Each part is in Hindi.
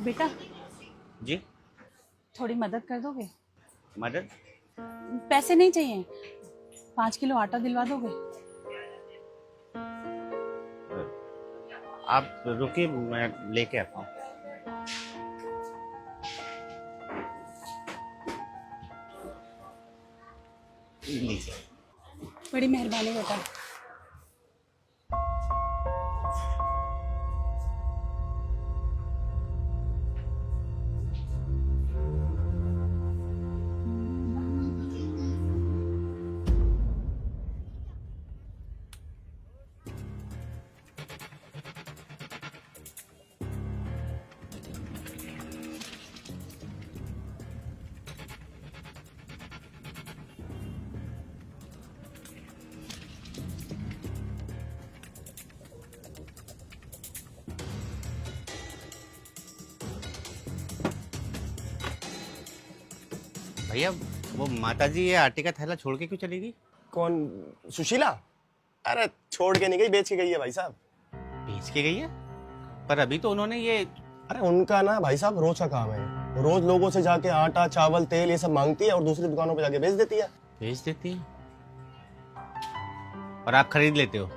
बेटा, जी। थोड़ी मदद कर दोगे? मदद? पैसे नहीं चाहिए, 5 किलो आटा दिलवा दोगे? आप रुकिए, मैं लेके आता हूँ। लीजिए। बड़ी मेहरबानी बेटा। भैया, वो माताजी ये आटे का थैला छोड़ के क्यों चली गई? कौन? सुशीला? अरे छोड़ के नहीं गई, बेच के गई है भाई साहब। बेच के गई है? पर अभी तो उन्होंने ये। अरे उनका ना भाई साहब रोज का काम है, रोज लोगों से जाके आटा चावल तेल ये सब मांगती है और दूसरी दुकानों पे जाके बेच देती है। बेच देती है और आप खरीद लेते हो?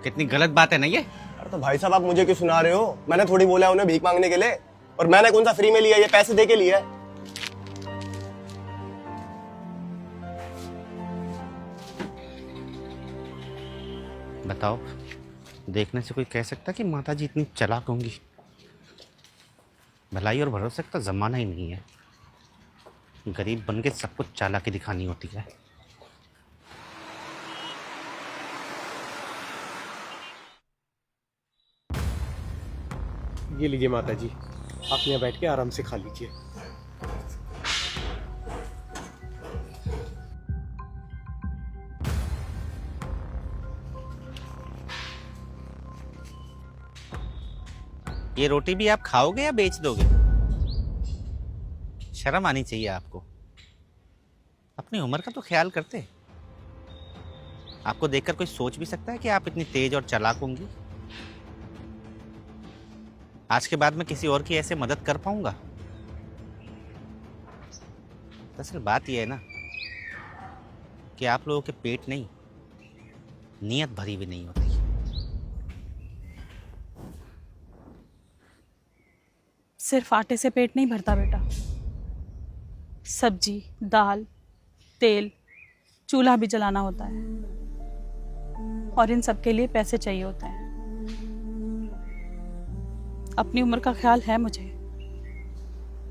कितनी गलत बात है ना ये। अरे तो भाई साहब आप मुझे क्यों सुना रहे हो? मैंने थोड़ी बोला है उन्हें भीख मांगने के लिए, और मैंने कौन सा फ्री में लिया, ये पैसे दे के लिया है। बताओ, देखने से कोई कह सकता कि माताजी इतनी चालाक होंगी? भलाई और भरोसे का जमाना ही नहीं है, गरीब बन के सब कुछ चालाकी दिखानी होती है। ये लीजिए माता जी, आप यहाँ बैठ के आराम से खा लीजिए। ये रोटी भी आप खाओगे या बेच दोगे? शर्म आनी चाहिए आपको। अपनी उम्र का तो ख्याल करते। आपको देखकर कोई सोच भी सकता है कि आप इतनी तेज और चालाक होंगी? आज के बाद मैं किसी और की ऐसे मदद कर पाऊंगा? दरअसल बात यह है ना कि आप लोगों के पेट नहीं, नीयत भरी भी नहीं होती। सिर्फ आटे से पेट नहीं भरता बेटा, सब्जी, दाल, तेल, चूल्हा भी जलाना होता है, और इन सब के लिए पैसे चाहिए होते हैं। अपनी उम्र का ख्याल है मुझे,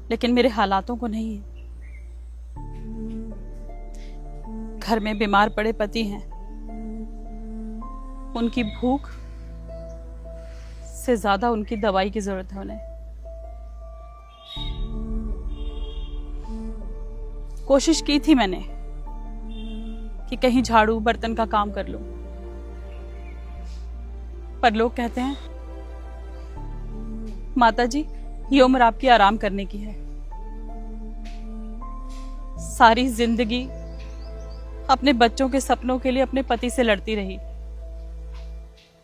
लेकिन मेरे हालातों को नहीं है। घर में बीमार पड़े पति हैं, उनकी भूख से ज्यादा उनकी दवाई की जरूरत है उन्हें। कोशिश की थी मैंने कि कहीं झाड़ू बर्तन का काम कर लूं, पर लोग कहते हैं माताजी ये उम्र आपकी आराम करने की है। सारी जिंदगी अपने बच्चों के सपनों के लिए अपने पति से लड़ती रही,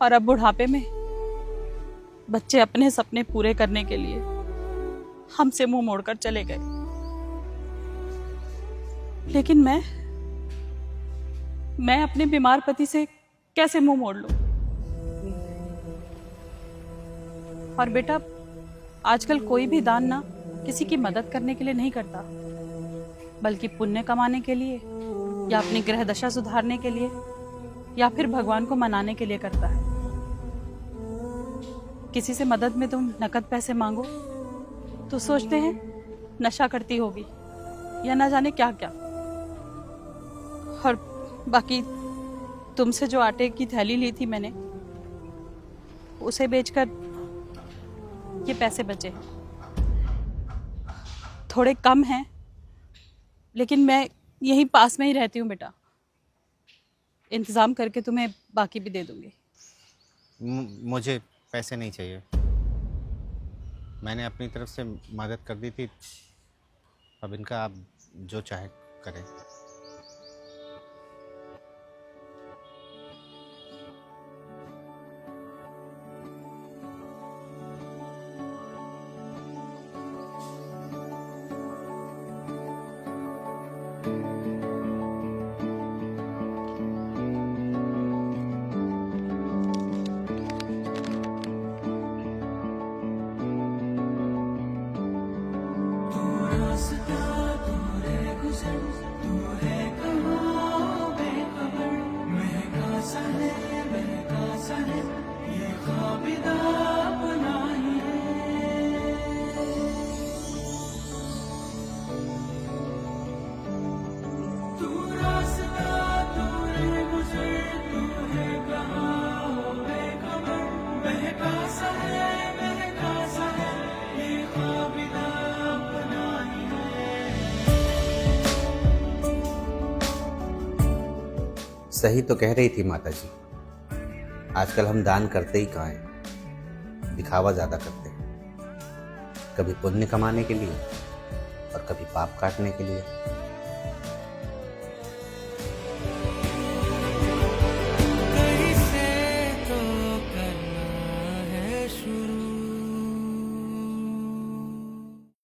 और अब बुढ़ापे में बच्चे अपने सपने पूरे करने के लिए हमसे मुंह मोड़कर चले गए। लेकिन मैं अपने बीमार पति से कैसे मुंह मोड़ लूं? और बेटा, आजकल कोई भी दान ना किसी की मदद करने के लिए नहीं करता, बल्कि पुण्य कमाने के लिए, या अपनी ग्रह दशा सुधारने के लिए, या फिर भगवान को मनाने के लिए करता है। किसी से मदद में तुम नकद पैसे मांगो तो सोचते हैं नशा करती होगी या ना जाने क्या क्या। और बाकी तुमसे जो आटे की थैली ली थी मैंने, उसे बेचकर ये पैसे बचे। थोड़े कम हैं, लेकिन मैं यहीं पास में ही रहती हूँ बेटा, इंतजाम करके तुम्हें बाकी भी दे दूंगी। मुझे पैसे नहीं चाहिए, मैंने अपनी तरफ से मदद कर दी थी। अब इनका आप जो चाहे करें। सही तो कह रही थी माता जी। आजकल हम दान करते ही कहाँ हैं, दिखावा ज़्यादा करते हैं। कभी पुण्य कमाने के लिए और कभी पाप काटने के लिए।